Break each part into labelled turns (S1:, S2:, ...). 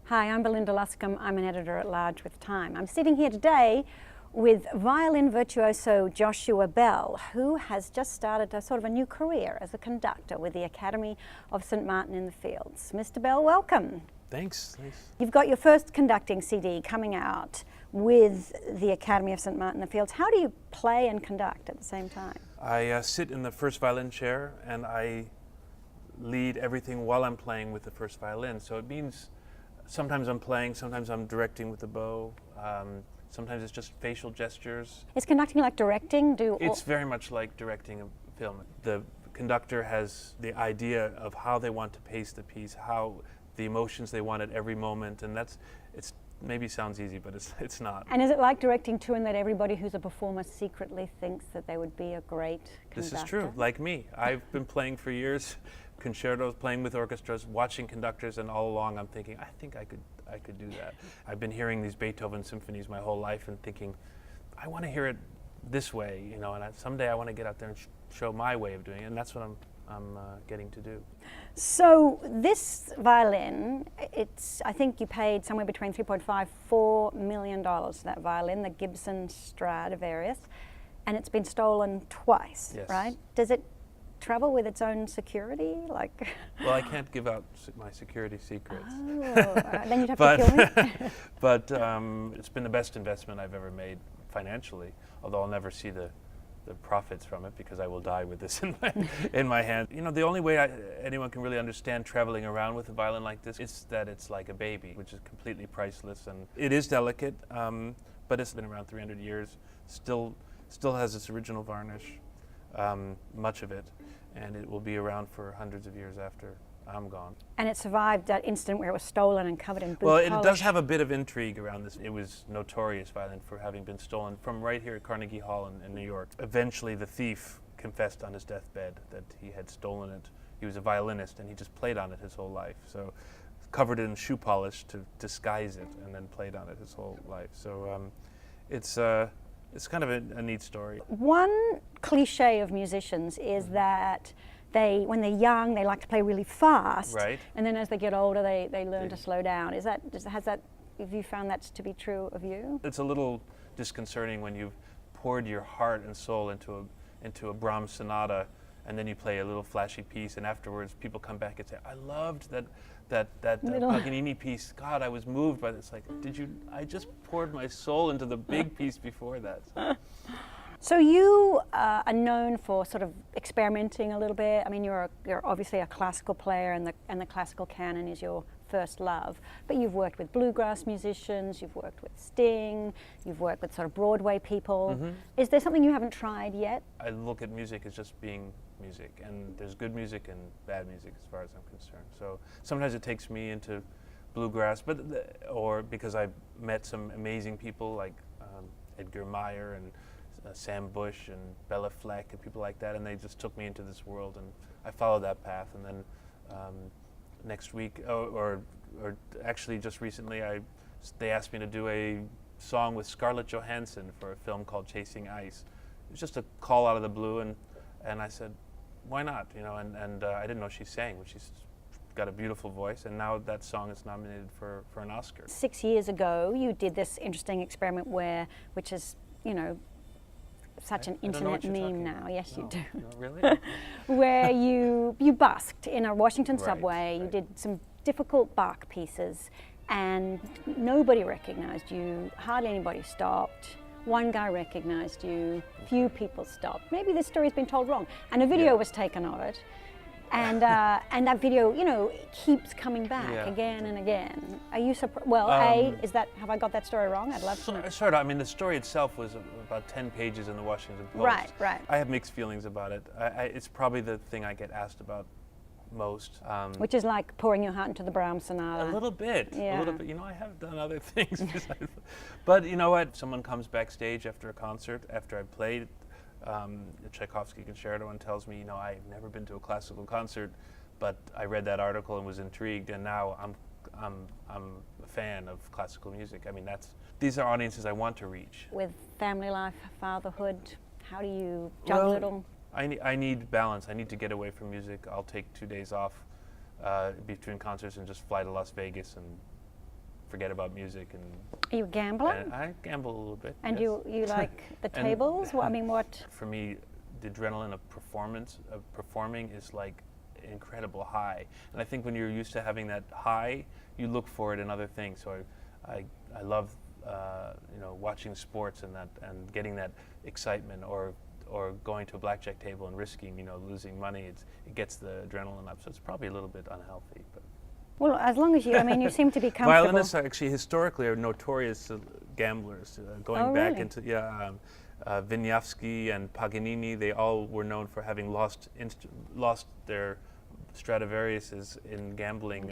S1: Hi, I'm Belinda Luscombe. I'm an editor at large with Time. I'm sitting here today with violin virtuoso Joshua Bell, who has just started a sort of a new career as a conductor with the Academy of St Martin in the Fields. Mr. Bell, welcome.
S2: Thanks.
S1: You've got your first conducting CD coming out with the Academy of St Martin in the Fields. How do you play and conduct at the same time?
S2: I sit in the first violin chair and I lead everything while I'm playing with the first violin. So it means sometimes I'm playing, sometimes I'm directing with the bow. Sometimes it's just facial gestures.
S1: Is conducting like directing?
S2: It's very much like directing a film. The conductor has the idea of how they want to pace the piece, how the emotions they want at every moment, and it's maybe sounds easy, but it's not.
S1: And is it like directing too, in that everybody who's a performer secretly thinks that they would be a great conductor?
S2: This is true, like me. I've been playing for years, concertos, playing with orchestras, watching conductors, and all along I'm thinking, I think I could do that. I've been hearing these Beethoven symphonies my whole life and thinking, I want to hear it this way, you know, and someday I want to get out there and show my way of doing it, and that's what I'm getting to do.
S1: So this violin, I think you paid somewhere between $3.5–4 million for that violin, the Gibson Stradivarius, and it's been stolen twice,
S2: Yes.
S1: right? Does it travel with its own security?
S2: Well, I can't give out my security secrets.
S1: Oh, then you'd have to kill me.
S2: But it's been the best investment I've ever made financially, although I'll never see the profits from it because I will die with this in my hand. You know, the only way anyone can really understand traveling around with a violin like this is that it's like a baby, which is completely priceless, and it is delicate, but it's been around 300 years, still has its original varnish, much of it, and it will be around for hundreds of years after I'm gone.
S1: And it survived that incident where it was stolen and covered in boot
S2: Well,
S1: polish.
S2: it does have a bit of intrigue around this. It was notorious violin for having been stolen from right here at Carnegie Hall in New York. Eventually the thief confessed on his deathbed that he had stolen it. He was a violinist and he just played on it his whole life. So covered it in shoe polish to disguise it and then played on it his whole life. So it's kind of a neat story.
S1: One cliche of musicians is that when they're young, they like to play really fast,
S2: right?
S1: And then as they get older, they learn to slow down. Have you found that to be true of you?
S2: It's a little disconcerting when you've poured your heart and soul into a Brahms sonata, and then you play a little flashy piece, and afterwards people come back and say, "I loved that Paganini piece. God, I was moved by this." Like, I just poured my soul into the big piece before that.
S1: So you are known for sort of experimenting a little bit. I mean, you're obviously a classical player, and the classical canon is your first love. But you've worked with bluegrass musicians, you've worked with Sting, you've worked with sort of Broadway people.
S2: Mm-hmm.
S1: Is there something you haven't tried yet?
S2: I look at music as just being music, and there's good music and bad music as far as I'm concerned. So sometimes it takes me into bluegrass, or because I've met some amazing people like Edgar Meyer and Sam Bush and Bella Fleck and people like that, and they just took me into this world, and I followed that path. And then next week, or actually just recently, they asked me to do a song with Scarlett Johansson for a film called Chasing Ice. It was just a call out of the blue, and I said, why not? You know, and I didn't know she sang, but she's got a beautiful voice, and now that song is nominated for an Oscar.
S1: 6 years ago, you did this interesting experiment which is, you know, such an internet meme now. Yes,
S2: no,
S1: you do.
S2: No, really?
S1: Where you busked in a Washington subway.
S2: Right.
S1: You did some difficult Bach pieces, and nobody recognized you. Hardly anybody stopped. One guy recognized you. Few people stopped. Maybe this story's been told wrong. And a video was taken of it. And that video, you know, keeps coming back again and again. Are you surprised? Well, have I got that story wrong? I'd love to know.
S2: Sort of. I mean, the story itself was about 10 pages in the Washington Post.
S1: Right.
S2: I have mixed feelings about it. It's probably the thing I get asked about most.
S1: Which is like pouring your heart into the Brahms sonata.
S2: A little bit.
S1: Yeah.
S2: A little bit. You know, I have done other things. But you know what? Someone comes backstage after a concert, after I played the Tchaikovsky concerto, and tells me, you know, I've never been to a classical concert, but I read that article and was intrigued, and now I'm a fan of classical music. I mean, these are audiences I want to reach.
S1: With family life, fatherhood, how do you juggle it all?
S2: I need balance. I need to get away from music. I'll take 2 days off between concerts and just fly to Las Vegas and forget about music. And
S1: Are you a gambler?
S2: and I gamble a little bit.
S1: And
S2: yes.
S1: you like the
S2: And
S1: tables? Well, I mean, what?
S2: For me, the adrenaline of performing is like incredible high. And I think when you're used to having that high, you look for it in other things. So I love watching sports and getting that excitement, or going to a blackjack table and risking losing money. It gets the adrenaline up. So it's probably a little bit unhealthy, but.
S1: Well, as long as you, I mean, you seem to be comfortable.
S2: Violinists are actually historically are notorious gamblers. Going back
S1: really?
S2: into Wieniawski and Paganini, they all were known for having lost their Stradivariuses in gambling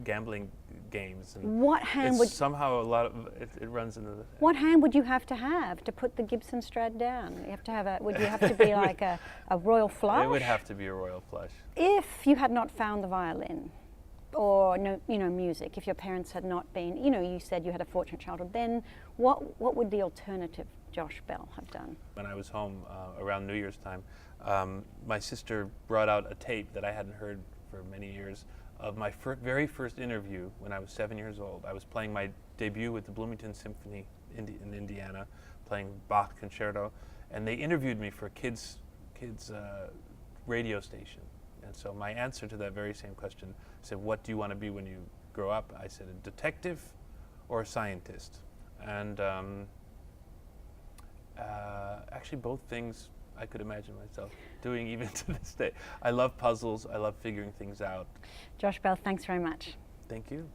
S2: gambling games. And
S1: what hand would
S2: somehow a lot of it runs into the.
S1: What hand would you have to put the Gibson Strad down? You have to have would you have to be like a royal flush?
S2: It would have to be a royal flush.
S1: If you had not found the violin, or music, if your parents had not been, you said you had a fortunate childhood, then what would the alternative Josh Bell have done?
S2: When I was home around New Year's time, my sister brought out a tape that I hadn't heard for many years of my very first interview when I was 7 years old. I was playing my debut with the Bloomington Symphony in Indiana, playing BACH Concerto, and they interviewed me for a kids radio station. And so my answer to that very same question said, "What do you want to be when you grow up?" I said, "A detective or a scientist." And actually both things I could imagine myself doing even to this day. I love puzzles. I love figuring things out.
S1: Josh Bell, thanks very much.
S2: Thank you.